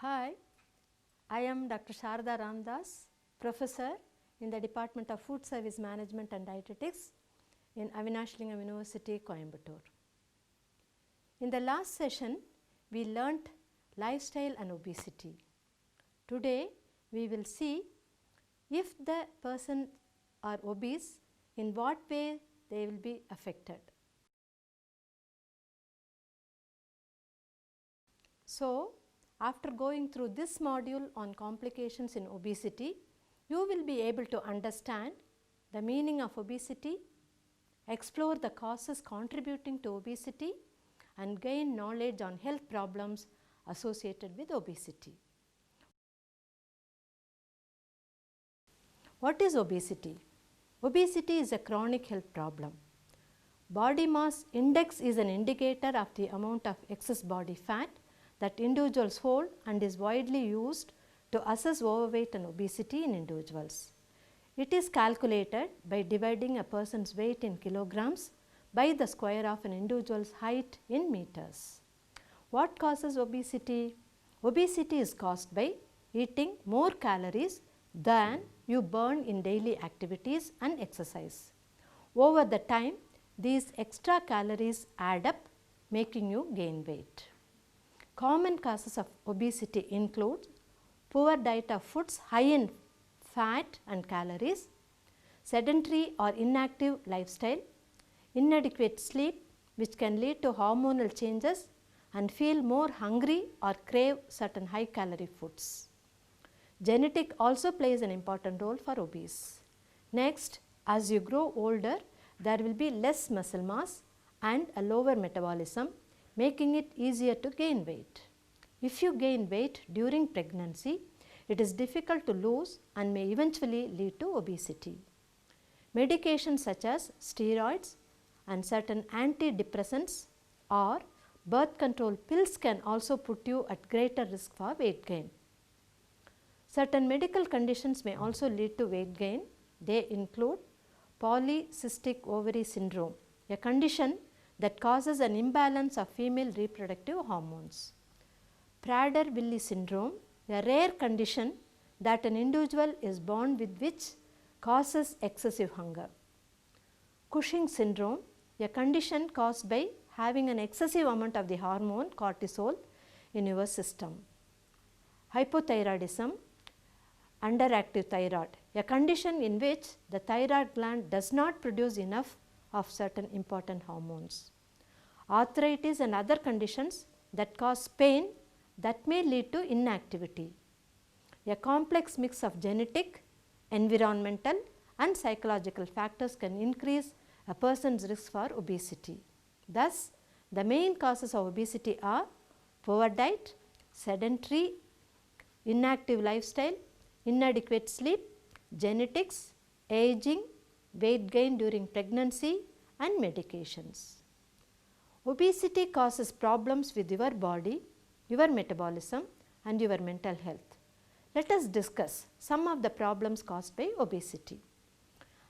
Hi, I am Dr. Sharda Ramdas, Professor in the Department of Food Service Management and Dietetics in Avinash Lingam University, Coimbatore. In the last session, we learnt lifestyle and obesity. Today, we will see if the person are obese, in what way they will be affected. So, after going through this module on complications in obesity, you will be able to understand the meaning of obesity, explore the causes contributing to obesity, and gain knowledge on health problems associated with obesity. What is obesity? Obesity is a chronic health problem. Body mass index is an indicator of the amount of excess body fat that individuals hold and is widely used to assess overweight and obesity in individuals. It is calculated by dividing a person's weight in kilograms by the square of an individual's height in meters. What causes obesity? Obesity is caused by eating more calories than you burn in daily activities and exercise. Over the time, these extra calories add up, making you gain weight. Common causes of obesity include poor diet of foods high in fat and calories, sedentary or inactive lifestyle, inadequate sleep which can lead to hormonal changes and feel more hungry or crave certain high calorie foods. Genetic also plays an important role for obese. Next, as you grow older, there will be less muscle mass and a lower metabolism, making it easier to gain weight. If you gain weight during pregnancy, it is difficult to lose and may eventually lead to obesity. Medications such as steroids and certain antidepressants or birth control pills can also put you at greater risk for weight gain. Certain medical conditions may also lead to weight gain. They include polycystic ovary syndrome, a condition that causes an imbalance of female reproductive hormones. Prader-Willi syndrome, a rare condition that an individual is born with which causes excessive hunger. Cushing syndrome, a condition caused by having an excessive amount of the hormone cortisol in your system. Hypothyroidism, underactive thyroid, a condition in which the thyroid gland does not produce enough of certain important hormones. Arthritis and other conditions that cause pain that may lead to inactivity. A complex mix of genetic, environmental and psychological factors can increase a person's risk for obesity. Thus, the main causes of obesity are poor diet, sedentary, inactive lifestyle, inadequate sleep, genetics, aging, weight gain during pregnancy and medications. Obesity causes problems with your body, your metabolism and your mental health. Let us discuss some of the problems caused by obesity.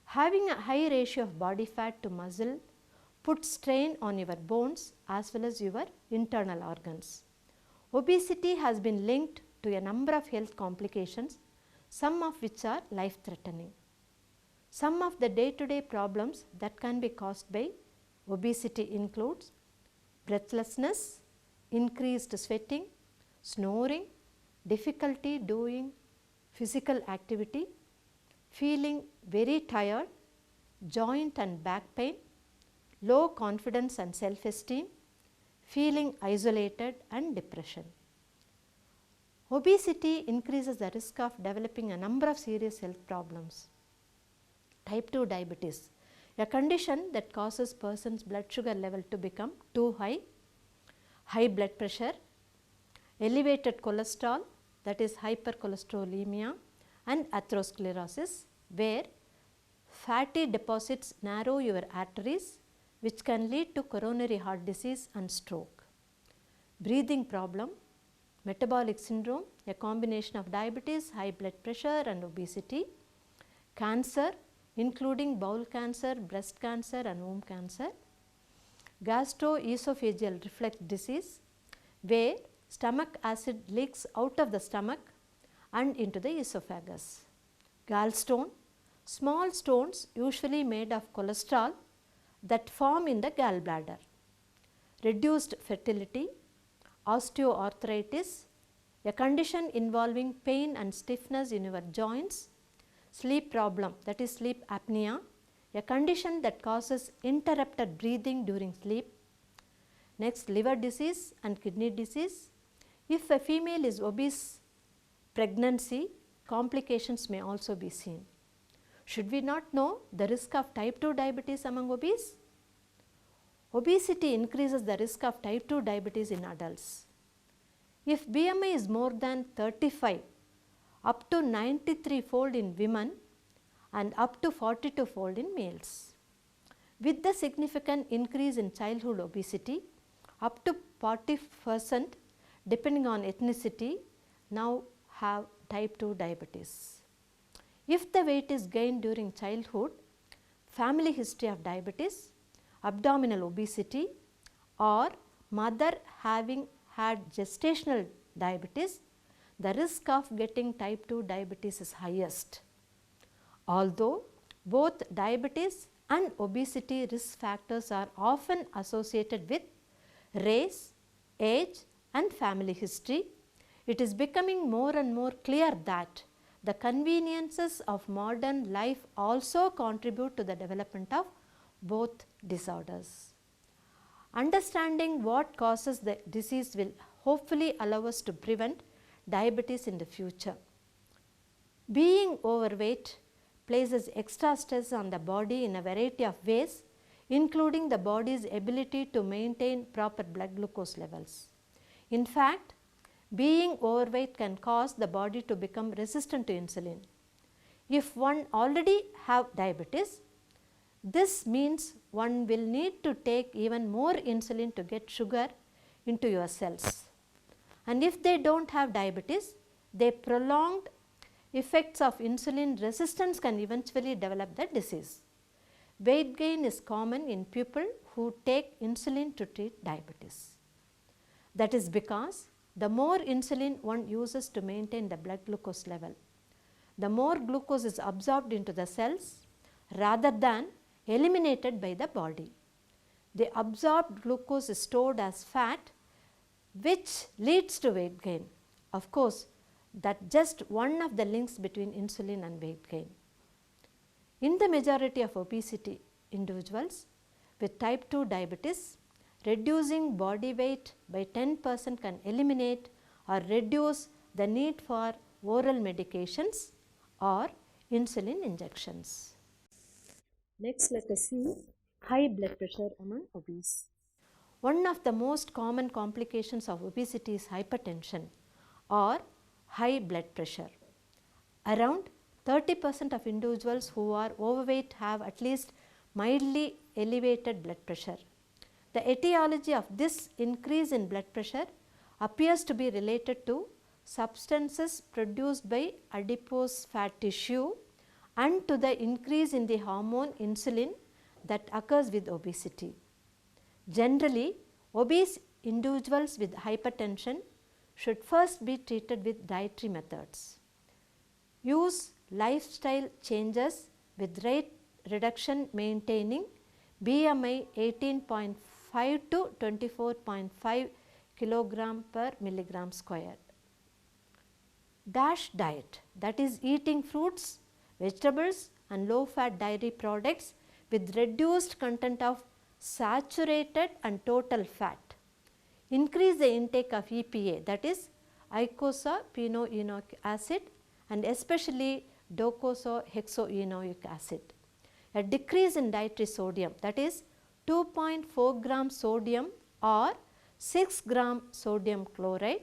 Having a high ratio of body fat to muscle puts strain on your bones as well as your internal organs. Obesity has been linked to a number of health complications, some of which are life-threatening. Some of the day-to-day problems that can be caused by obesity includes breathlessness, increased sweating, snoring, difficulty doing physical activity, feeling very tired, joint and back pain, low confidence and self-esteem, feeling isolated and depression. Obesity increases the risk of developing a number of serious health problems. Type 2 diabetes, a condition that causes person's blood sugar level to become too high, high blood pressure, elevated cholesterol, that is hypercholesterolemia, and atherosclerosis, where fatty deposits narrow your arteries, which can lead to coronary heart disease and stroke. Breathing problem, metabolic syndrome, a combination of diabetes, high blood pressure and obesity. Cancer, including bowel cancer, breast cancer and womb cancer. Gastroesophageal reflux disease, where stomach acid leaks out of the stomach and into the esophagus. Gallstone, small stones usually made of cholesterol that form in the gallbladder. Reduced fertility, osteoarthritis, a condition involving pain and stiffness in your joints, sleep problem, that is sleep apnea, a condition that causes interrupted breathing during sleep. Next, liver disease and kidney disease. If a female is obese, pregnancy complications may also be seen. Should we not know the risk of type 2 diabetes among obese? Obesity increases the risk of type 2 diabetes in adults. If BMI is more than 35, up to 93-fold in women and up to 42-fold in males. With the significant increase in childhood obesity, up to 40% depending on ethnicity now have type 2 diabetes. If the weight is gained during childhood, family history of diabetes, abdominal obesity, or mother having had gestational diabetes, the risk of getting type 2 diabetes is highest. Although both diabetes and obesity risk factors are often associated with race, age and family history, it is becoming more and more clear that the conveniences of modern life also contribute to the development of both disorders. Understanding what causes the disease will hopefully allow us to prevent diabetes in the future. Being overweight places extra stress on the body in a variety of ways, including the body's ability to maintain proper blood glucose levels. In fact, being overweight can cause the body to become resistant to insulin. If one already have diabetes, this means one will need to take even more insulin to get sugar into your cells. And if they do not have diabetes, their prolonged effects of insulin resistance can eventually develop the disease. Weight gain is common in people who take insulin to treat diabetes. That is because the more insulin one uses to maintain the blood glucose level, the more glucose is absorbed into the cells rather than eliminated by the body. The absorbed glucose is stored as fat, which leads to weight gain. Of course, that just one of the links between insulin and weight gain. In the majority of obesity individuals with type 2 diabetes, reducing body weight by 10% can eliminate or reduce the need for oral medications or insulin injections. Next, let us see high blood pressure among obese. One of the most common complications of obesity is hypertension or high blood pressure. Around 30% of individuals who are overweight have at least mildly elevated blood pressure. The etiology of this increase in blood pressure appears to be related to substances produced by adipose fat tissue and to the increase in the hormone insulin that occurs with obesity. Generally, obese individuals with hypertension should first be treated with dietary methods. Use lifestyle changes with rate reduction maintaining BMI 18.5 to 24.5 kg per milligram squared. DASH diet, that is eating fruits, vegetables and low fat dairy products with reduced content of saturated and total fat. Increase the intake of EPA, that is eicosapenoic acid and especially docosahexaenoic acid. A decrease in dietary sodium, that is 2.4 gram sodium or 6 gram sodium chloride.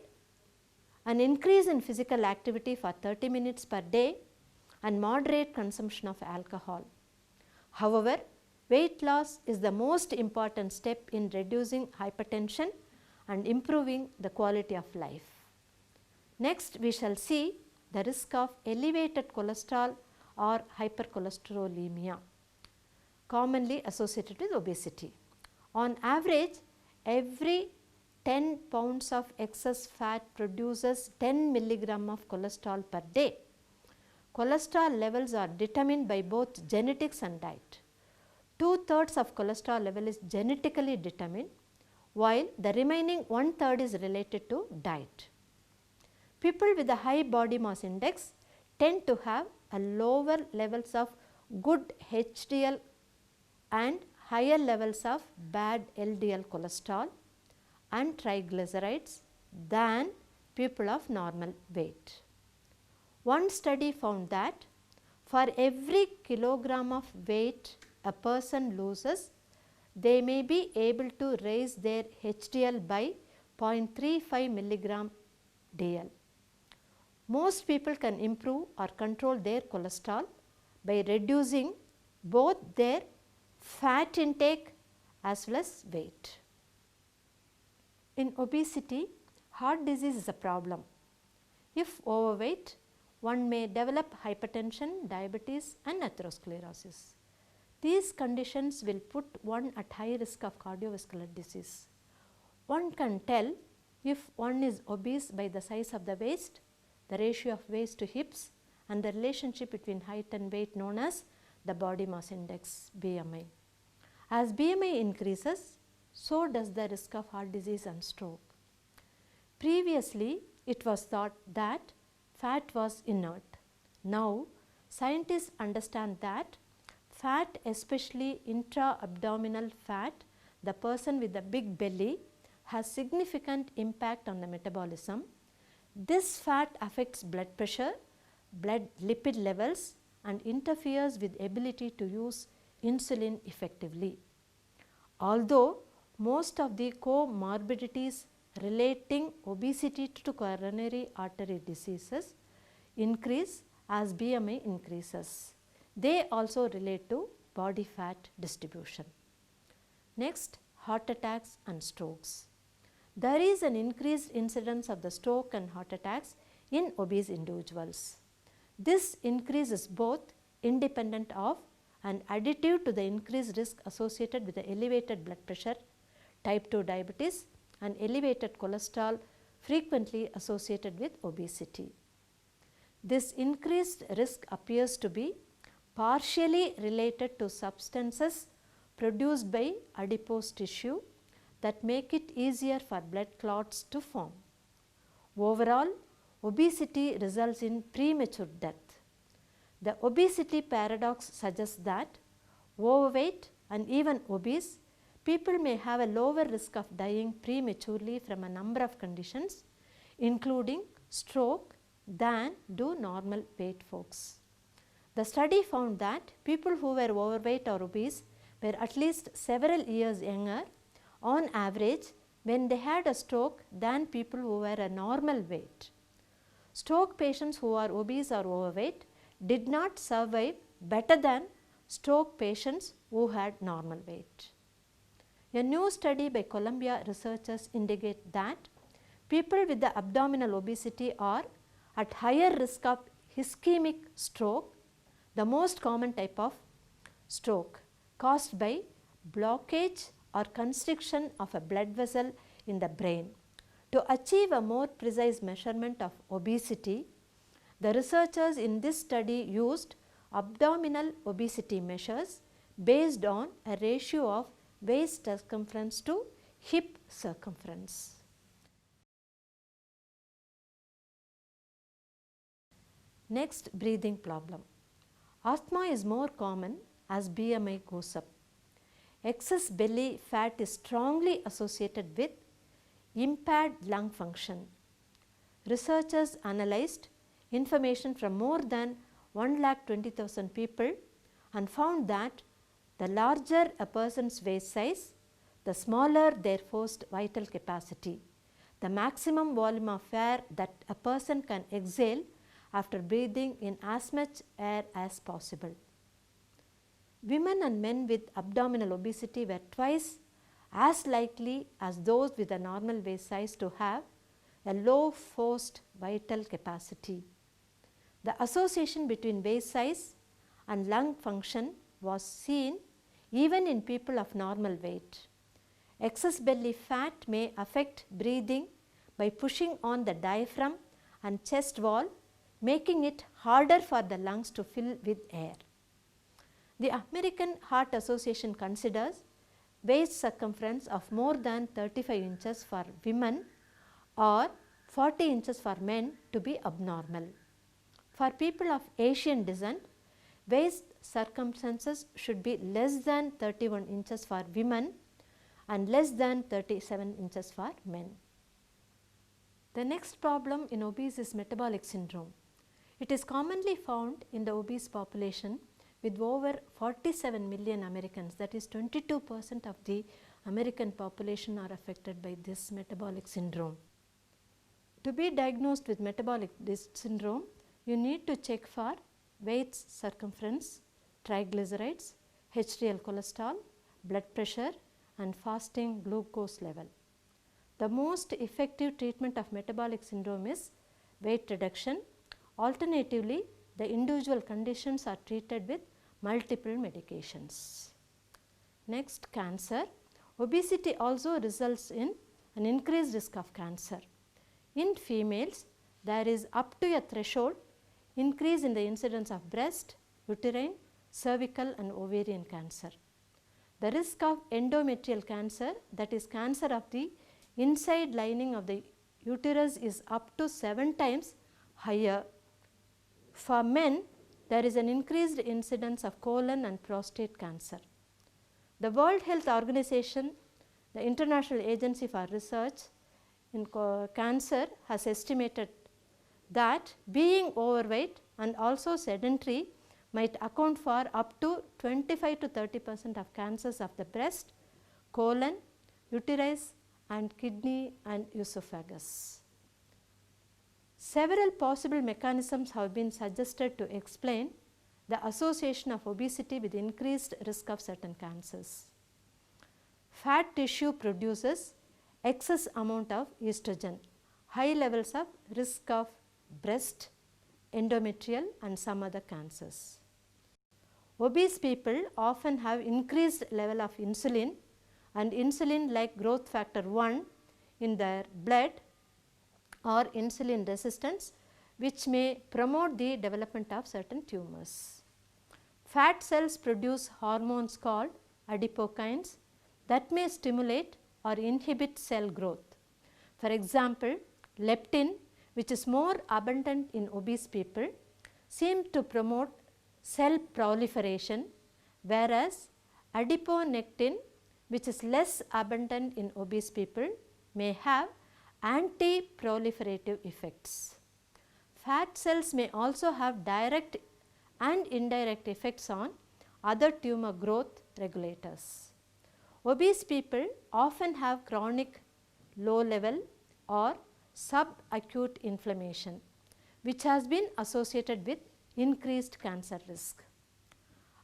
An increase in physical activity for 30 minutes per day and moderate consumption of alcohol. However, weight loss is the most important step in reducing hypertension and improving the quality of life. Next, we shall see the risk of elevated cholesterol or hypercholesterolemia, commonly associated with obesity. On average, every 10 pounds of excess fat produces 10 milligram of cholesterol per day. Cholesterol levels are determined by both genetics and diet. 2/3 of cholesterol level is genetically determined, while the remaining 1/3 is related to diet. People with a high body mass index tend to have a lower levels of good HDL and higher levels of bad LDL cholesterol and triglycerides than people of normal weight. One study found that for every kilogram of weight a person loses, they may be able to raise their HDL by 0.35 milligram DL. Most people can improve or control their cholesterol by reducing both their fat intake as well as weight. In obesity, heart disease is a problem. If overweight, one may develop hypertension, diabetes and atherosclerosis. These conditions will put one at high risk of cardiovascular disease. One can tell if one is obese by the size of the waist, the ratio of waist to hips and the relationship between height and weight known as the body mass index BMI. As BMI increases, so does the risk of heart disease and stroke. Previously, it was thought that fat was inert. Now, scientists understand that fat, especially intra-abdominal fat, the person with the big belly, has significant impact on the metabolism. This fat affects blood pressure, blood lipid levels and interferes with ability to use insulin effectively. Although most of the comorbidities relating obesity to coronary artery diseases increase as BMI increases, they also relate to body fat distribution. Next, heart attacks and strokes. There is an increased incidence of the stroke and heart attacks in obese individuals. This increase is both independent of and additive to the increased risk associated with the elevated blood pressure, type 2 diabetes and elevated cholesterol frequently associated with obesity. This increased risk appears to be partially related to substances produced by adipose tissue that make it easier for blood clots to form. Overall, obesity results in premature death. The obesity paradox suggests that overweight and even obese people may have a lower risk of dying prematurely from a number of conditions, including stroke, than do normal weight folks. The study found that people who were overweight or obese were at least several years younger on average when they had a stroke than people who were a normal weight. Stroke patients who are obese or overweight did not survive better than stroke patients who had normal weight. A new study by Columbia researchers indicate that people with the abdominal obesity are at higher risk of ischemic stroke, the most common type of stroke caused by blockage or constriction of a blood vessel in the brain. To achieve a more precise measurement of obesity, the researchers in this study used abdominal obesity measures based on a ratio of waist circumference to hip circumference. Next, breathing problem. Asthma is more common as BMI goes up. Excess belly fat is strongly associated with impaired lung function. Researchers analyzed information from more than 1,20,000 people and found that the larger a person's waist size, the smaller their forced vital capacity, the maximum volume of air that a person can exhale after breathing in as much air as possible. Women and men with abdominal obesity were twice as likely as those with a normal waist size to have a low forced vital capacity. The association between waist size and lung function was seen even in people of normal weight. Excess belly fat may affect breathing by pushing on the diaphragm and chest wall, making it harder for the lungs to fill with air. The American Heart Association considers waist circumference of more than 35 inches for women or 40 inches for men to be abnormal. For people of Asian descent, waist circumferences should be less than 31 inches for women and less than 37 inches for men. The next problem in obese is metabolic syndrome. It is commonly found in the obese population with over 47 million Americans, that is 22% of the American population are affected by this metabolic syndrome. To be diagnosed with metabolic syndrome, you need to check for waist circumference, triglycerides, HDL cholesterol, blood pressure and fasting glucose level. The most effective treatment of metabolic syndrome is weight reduction. Alternatively, the individual conditions are treated with multiple medications. Next, cancer. Obesity also results in an increased risk of cancer. In females, there is up to a threshold increase in the incidence of breast, uterine, cervical and ovarian cancer. The risk of endometrial cancer, that is cancer of the inside lining of the uterus, is up to 7 times higher. For men, there is an increased incidence of colon and prostate cancer. The World Health Organization, the International Agency for Research in Cancer, has estimated that being overweight and also sedentary might account for up to 25 to 30% of cancers of the breast, colon, uterus and kidney and esophagus. Several possible mechanisms have been suggested to explain the association of obesity with increased risk of certain cancers. Fat tissue produces excess amount of estrogen, high levels of risk of breast, endometrial and some other cancers. Obese people often have increased level of insulin and insulin like growth factor 1 in their blood or insulin resistance, which may promote the development of certain tumors. Fat cells produce hormones called adipokines that may stimulate or inhibit cell growth. For example, leptin, which is more abundant in obese people, seems to promote cell proliferation, whereas adiponectin, which is less abundant in obese people, may have anti-proliferative effects. Fat cells may also have direct and indirect effects on other tumor growth regulators. Obese people often have chronic low level or subacute inflammation, which has been associated with increased cancer risk.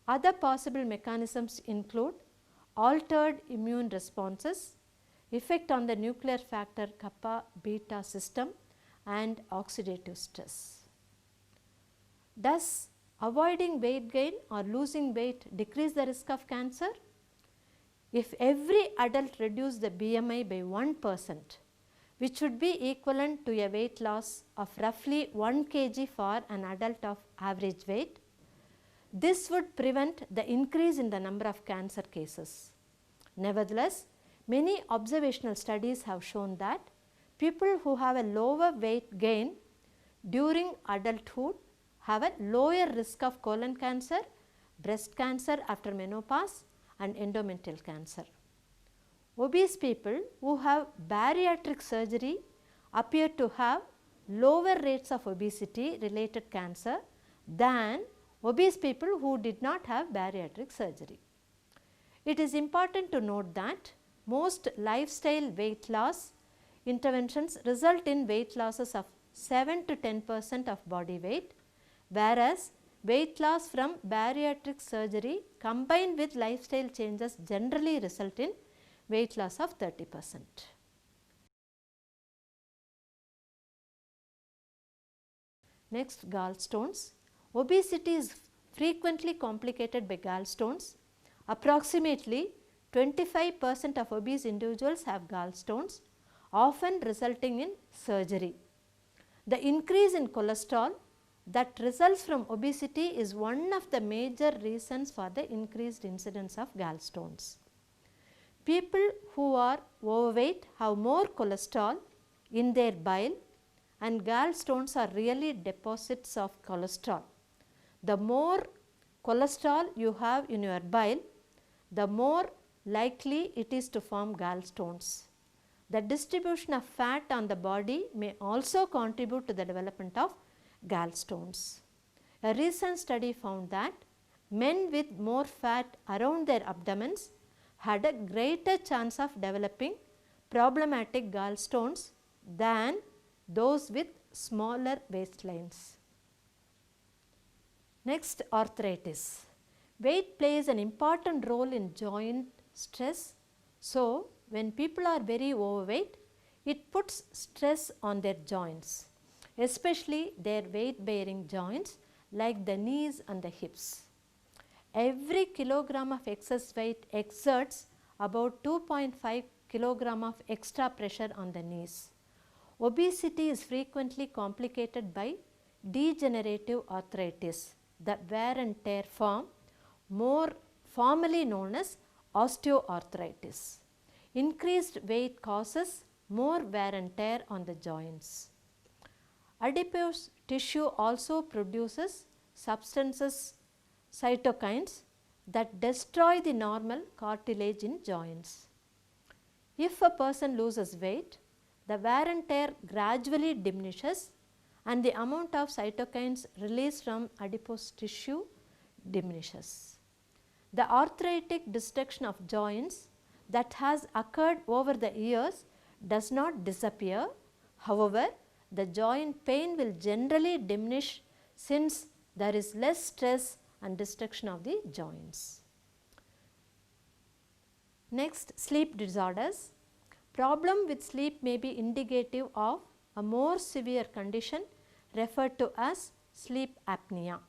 Other possible mechanisms include altered immune responses, effect on the nuclear factor kappa beta system and oxidative stress. Does avoiding weight gain or losing weight decrease the risk of cancer? If every adult reduced the BMI by 1%, which would be equivalent to a weight loss of roughly 1 kg for an adult of average weight, this would prevent the increase in the number of cancer cases. Nevertheless, many observational studies have shown that people who have a lower weight gain during adulthood have a lower risk of colon cancer, breast cancer after menopause and endometrial cancer. Obese people who have bariatric surgery appear to have lower rates of obesity related cancer than obese people who did not have bariatric surgery. It is important to note that most lifestyle weight loss interventions result in weight losses of 7 to 10% of body weight, whereas weight loss from bariatric surgery combined with lifestyle changes generally result in weight loss of 30%. Next, gallstones. Obesity is frequently complicated by gallstones. Approximately 25% of obese individuals have gallstones, often resulting in surgery. The increase in cholesterol that results from obesity is one of the major reasons for the increased incidence of gallstones. People who are overweight have more cholesterol in their bile, and gallstones are really deposits of cholesterol. The more cholesterol you have in your bile, the more likely it is to form gallstones. The distribution of fat on the body may also contribute to the development of gallstones. A recent study found that men with more fat around their abdomens had a greater chance of developing problematic gallstones than those with smaller waistlines. Next, arthritis. Weight plays an important role in joint stress. So, when people are very overweight, it puts stress on their joints, especially their weight bearing joints like the knees and the hips. Every kilogram of excess weight exerts about 2.5 kg of extra pressure on the knees. Obesity is frequently complicated by degenerative arthritis, the wear and tear form, more formally known as osteoarthritis. Increased weight causes more wear and tear on the joints. Adipose tissue also produces substances, cytokines, that destroy the normal cartilage in joints. If a person loses weight, the wear and tear gradually diminishes and the amount of cytokines released from adipose tissue diminishes. The arthritic destruction of joints that has occurred over the years does not disappear. However, the joint pain will generally diminish since there is less stress and destruction of the joints. Next, sleep disorders. Problem with sleep may be indicative of a more severe condition referred to as sleep apnea.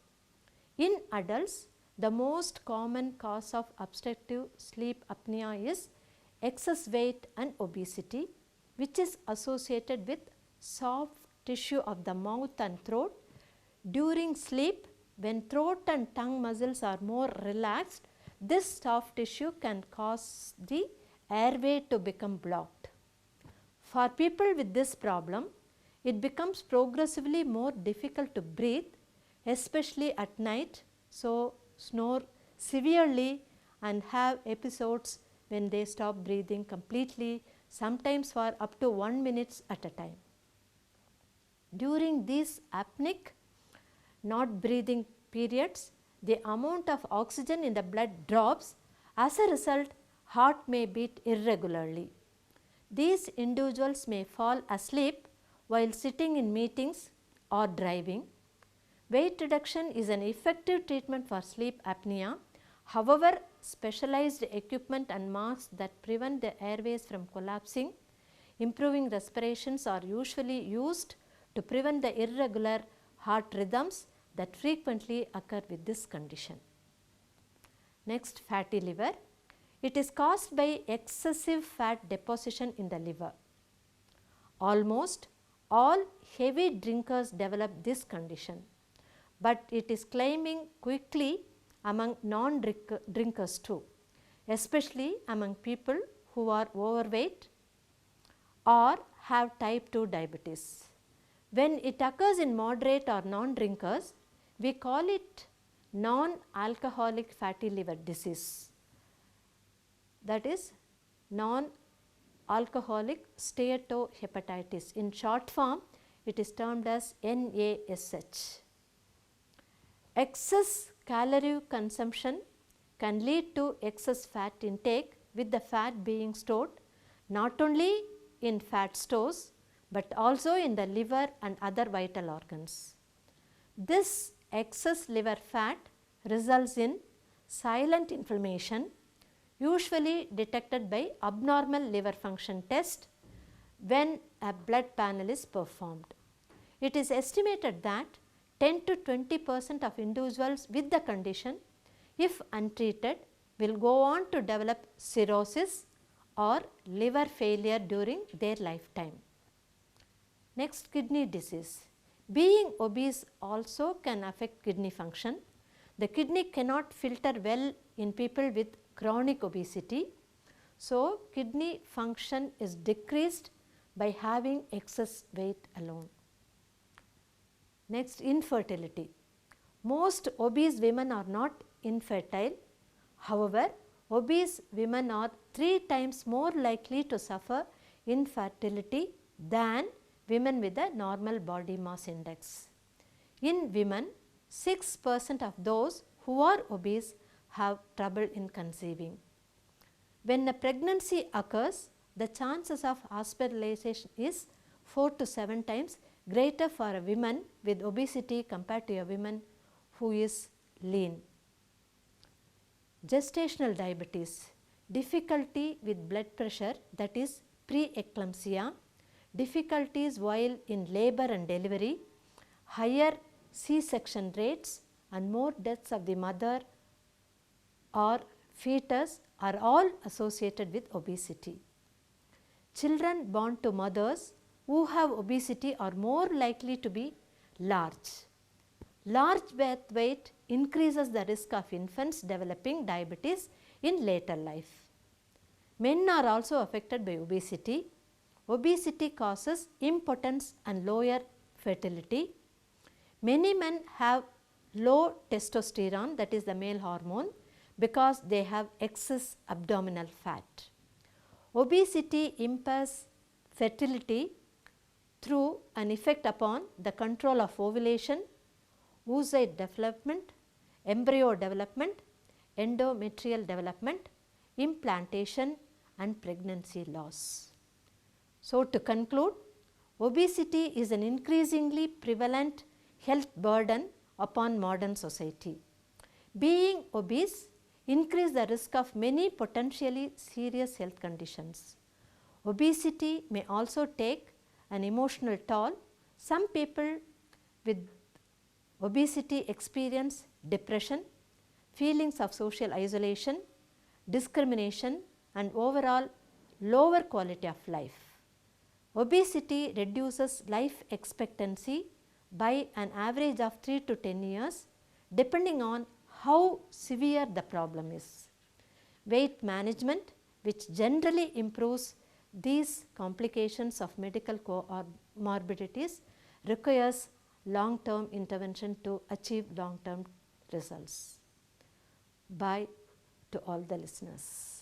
In adults, the most common cause of obstructive sleep apnea is excess weight and obesity, which is associated with soft tissue of the mouth and throat. During sleep, when throat and tongue muscles are more relaxed, this soft tissue can cause the airway to become blocked. For people with this problem, it becomes progressively more difficult to breathe, especially at night, so snore severely and have episodes when they stop breathing completely, sometimes for up to 1 minute at a time. During these apneic, not breathing periods, the amount of oxygen in the blood drops. As a result, heart may beat irregularly. These individuals may fall asleep while sitting in meetings or driving. Weight reduction is an effective treatment for sleep apnea. However, specialized equipment and masks that prevent the airways from collapsing, improving respirations are usually used to prevent the irregular heart rhythms that frequently occur with this condition. Next, fatty liver. It is caused by excessive fat deposition in the liver. Almost all heavy drinkers develop this condition, but it is climbing quickly among non-drinkers too, especially among people who are overweight or have type 2 diabetes. When it occurs in moderate or non-drinkers, we call it non-alcoholic fatty liver disease, that is non-alcoholic steatohepatitis. In short form, it is termed as NASH. Excess calorie consumption can lead to excess fat intake, with the fat being stored not only in fat stores but also in the liver and other vital organs. This excess liver fat results in silent inflammation, usually detected by abnormal liver function test when a blood panel is performed. It is estimated that 10 to 20% of individuals with the condition, if untreated, will go on to develop cirrhosis or liver failure during their lifetime. Next, kidney disease. Being obese also can affect kidney function. The kidney cannot filter well in people with chronic obesity. So, kidney function is decreased by having excess weight alone. Next, infertility. Most obese women are not infertile. However, obese women are 3 times more likely to suffer infertility than women with a normal body mass index. In women, 6% of those who are obese have trouble in conceiving. When a pregnancy occurs, the chances of hospitalization is 4 to 7 times greater for a woman with obesity compared to a woman who is lean. Gestational diabetes, difficulty with blood pressure, that is preeclampsia, difficulties while in labor and delivery, higher C-section rates and more deaths of the mother or fetus are all associated with obesity. Children born to mothers who have obesity are more likely to be large. Large birth weight increases the risk of infants developing diabetes in later life. Men are also affected by obesity. Obesity causes impotence and lower fertility. Many men have low testosterone, that is the male hormone, because they have excess abdominal fat. Obesity impairs fertility through an effect upon the control of ovulation, oocyte development, embryo development, endometrial development, implantation and pregnancy loss. So, to conclude, obesity is an increasingly prevalent health burden upon modern society. Being obese increases the risk of many potentially serious health conditions. Obesity may also take an emotional toll. Some people with obesity experience depression, feelings of social isolation, discrimination and overall lower quality of life. Obesity reduces life expectancy by an average of 3 to 10 years depending on how severe the problem is. Weight management, which generally improves these complications of medical comorbidities, requires long-term intervention to achieve long-term results. Bye to all the listeners.